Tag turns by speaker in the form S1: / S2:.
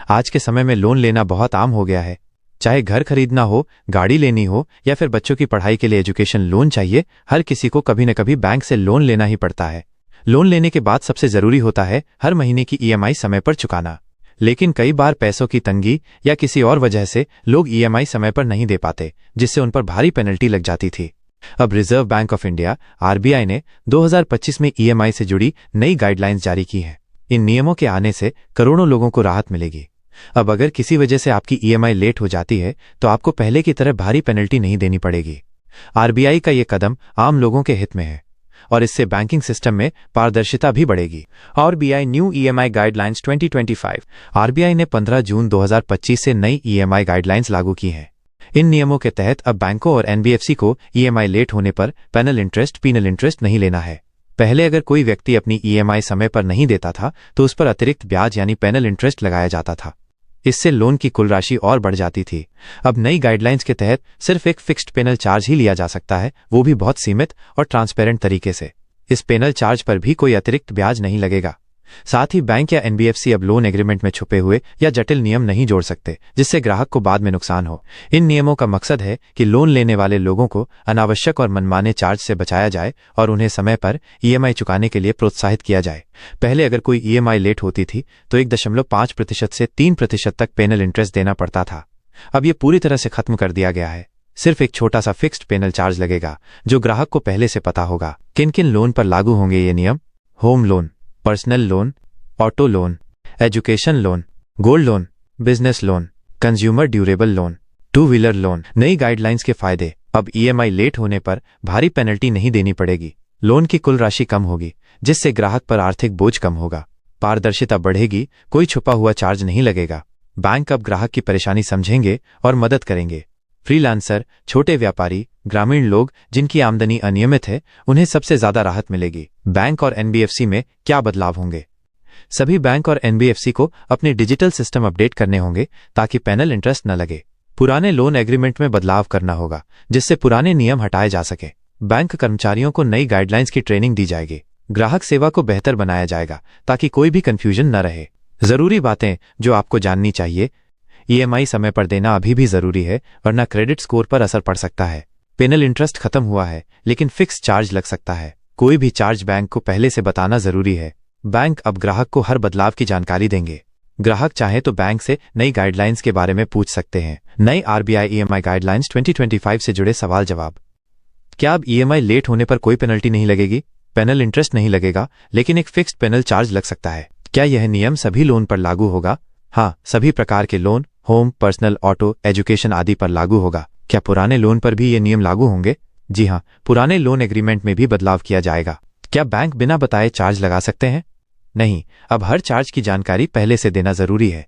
S1: आज के समय में लोन लेना बहुत आम हो गया है। चाहे घर खरीदना हो, गाड़ी लेनी हो या फिर बच्चों की पढ़ाई के लिए एजुकेशन लोन चाहिए, हर किसी को कभी न कभी बैंक से लोन लेना ही पड़ता है। लोन लेने के बाद सबसे जरूरी होता है हर महीने की ईएमआई समय पर चुकाना। लेकिन कई बार पैसों की तंगी या किसी और वजह से लोग ईएमआई समय पर नहीं दे पाते, जिससे उन पर भारी पेनल्टी लग जाती थी। अब reserve bank of India RBI ने 2025 में ईएमआई से जुड़ी नई गाइडलाइंस जारी की हैं। इन नियमों के आने से करोड़ों लोगों को राहत मिलेगी। अब अगर किसी वजह से आपकी ईएमआई लेट हो जाती है तो आपको पहले की तरह भारी पेनल्टी नहीं देनी पड़ेगी। आरबीआई का ये कदम आम लोगों के हित में है और इससे बैंकिंग सिस्टम में पारदर्शिता भी बढ़ेगी। RBI new EMI guidelines 2025। RBI ने 15 जून 2025 से नई ईएमआई गाइडलाइंस लागू की हैं। इन नियमों के तहत अब बैंकों और एनबीएफसी को ईएमआई लेट होने पर पीनल इंटरेस्ट नहीं लेना है। पहले अगर कोई व्यक्ति अपनी ईएमआई समय पर नहीं देता था तो उस पर अतिरिक्त ब्याज यानी पेनल इंटरेस्ट लगाया जाता था। इससे लोन की कुल राशि और बढ़ जाती थी। अब नई गाइडलाइंस के तहत सिर्फ एक फिक्स्ड पेनल चार्ज ही लिया जा सकता है, वो भी बहुत सीमित और ट्रांसपेरेंट तरीके से। इस पेनल चार्ज पर भी कोई अतिरिक्त ब्याज नहीं लगेगा। साथ ही बैंक या एनबीएफसी अब लोन एग्रीमेंट में छुपे हुए या जटिल नियम नहीं जोड़ सकते, जिससे ग्राहक को बाद में नुकसान हो। इन नियमों का मकसद है कि लोन लेने वाले लोगों को अनावश्यक और मनमाने चार्ज से बचाया जाए और उन्हें समय पर ईएमआई चुकाने के लिए प्रोत्साहित किया जाए। पहले अगर कोई ईएमआई लेट होती थी तो 1.5% से 3% तक पेनल इंटरेस्ट देना पड़ता था। अब ये पूरी तरह से खत्म कर दिया गया है। सिर्फ एक छोटा सा फिक्स्ड पेनल चार्ज लगेगा, जो ग्राहक को पहले से पता होगा। किन किन लोन पर लागू होंगे ये नियम? Home loan, personal loan, auto loan, education loan, gold loan, business loan, consumer durable loan, two wheeler loan. नई गाइडलाइंस के फायदे। अब ईएमआई लेट होने पर भारी पेनल्टी नहीं देनी पड़ेगी। लोन की कुल राशि कम होगी, जिससे ग्राहक पर आर्थिक बोझ कम होगा। पारदर्शिता बढ़ेगी, कोई छुपा हुआ चार्ज नहीं लगेगा। बैंक अब ग्राहक की परेशानी समझेंगे और मदद करेंगे। फ्रीलांसर, छोटे व्यापारी, ग्रामीण लोग जिनकी आमदनी अनियमित है, उन्हें सबसे ज्यादा राहत मिलेगी। बैंक और एनबीएफसी में क्या बदलाव होंगे? सभी बैंक और एनबीएफसी को अपने डिजिटल सिस्टम अपडेट करने होंगे ताकि पेनल इंटरेस्ट न लगे। पुराने लोन एग्रीमेंट में बदलाव करना होगा, जिससे पुराने नियम हटाए जा सके। बैंक कर्मचारियों को नई गाइडलाइंस की ट्रेनिंग दी जाएगी। ग्राहक सेवा को बेहतर बनाया जाएगा ताकि कोई भी कंफ्यूजन न रहे। जरूरी बातें जो आपको जाननी चाहिए। ईएमआई समय पर देना अभी भी जरूरी है, वरना क्रेडिट स्कोर पर असर पड़ सकता है। पेनल इंटरेस्ट खत्म हुआ है, लेकिन फिक्स चार्ज लग सकता है। कोई भी चार्ज बैंक को पहले से बताना जरूरी है। बैंक अब ग्राहक को हर बदलाव की जानकारी देंगे। ग्राहक चाहे तो बैंक से नई गाइडलाइंस के बारे में पूछ सकते हैं। नई आरबीआई ईएमआई गाइडलाइंस 2025 से जुड़े सवाल जवाब। क्या अब ईएमआई लेट होने पर कोई पेनल्टी नहीं लगेगी? पेनल इंटरेस्ट नहीं लगेगा, लेकिन एक फिक्स्ड पेनल चार्ज लग सकता है। क्या यह नियम सभी लोन पर लागू होगा? हाँ, सभी प्रकार के loan, home, personal, auto, education आदि पर लागू होगा। क्या पुराने लोन पर भी ये नियम लागू होंगे? जी हाँ, पुराने लोन एग्रीमेंट में भी बदलाव किया जाएगा। क्या बैंक बिना बताए चार्ज लगा सकते हैं? नहीं, अब हर चार्ज की जानकारी पहले से देना जरूरी है।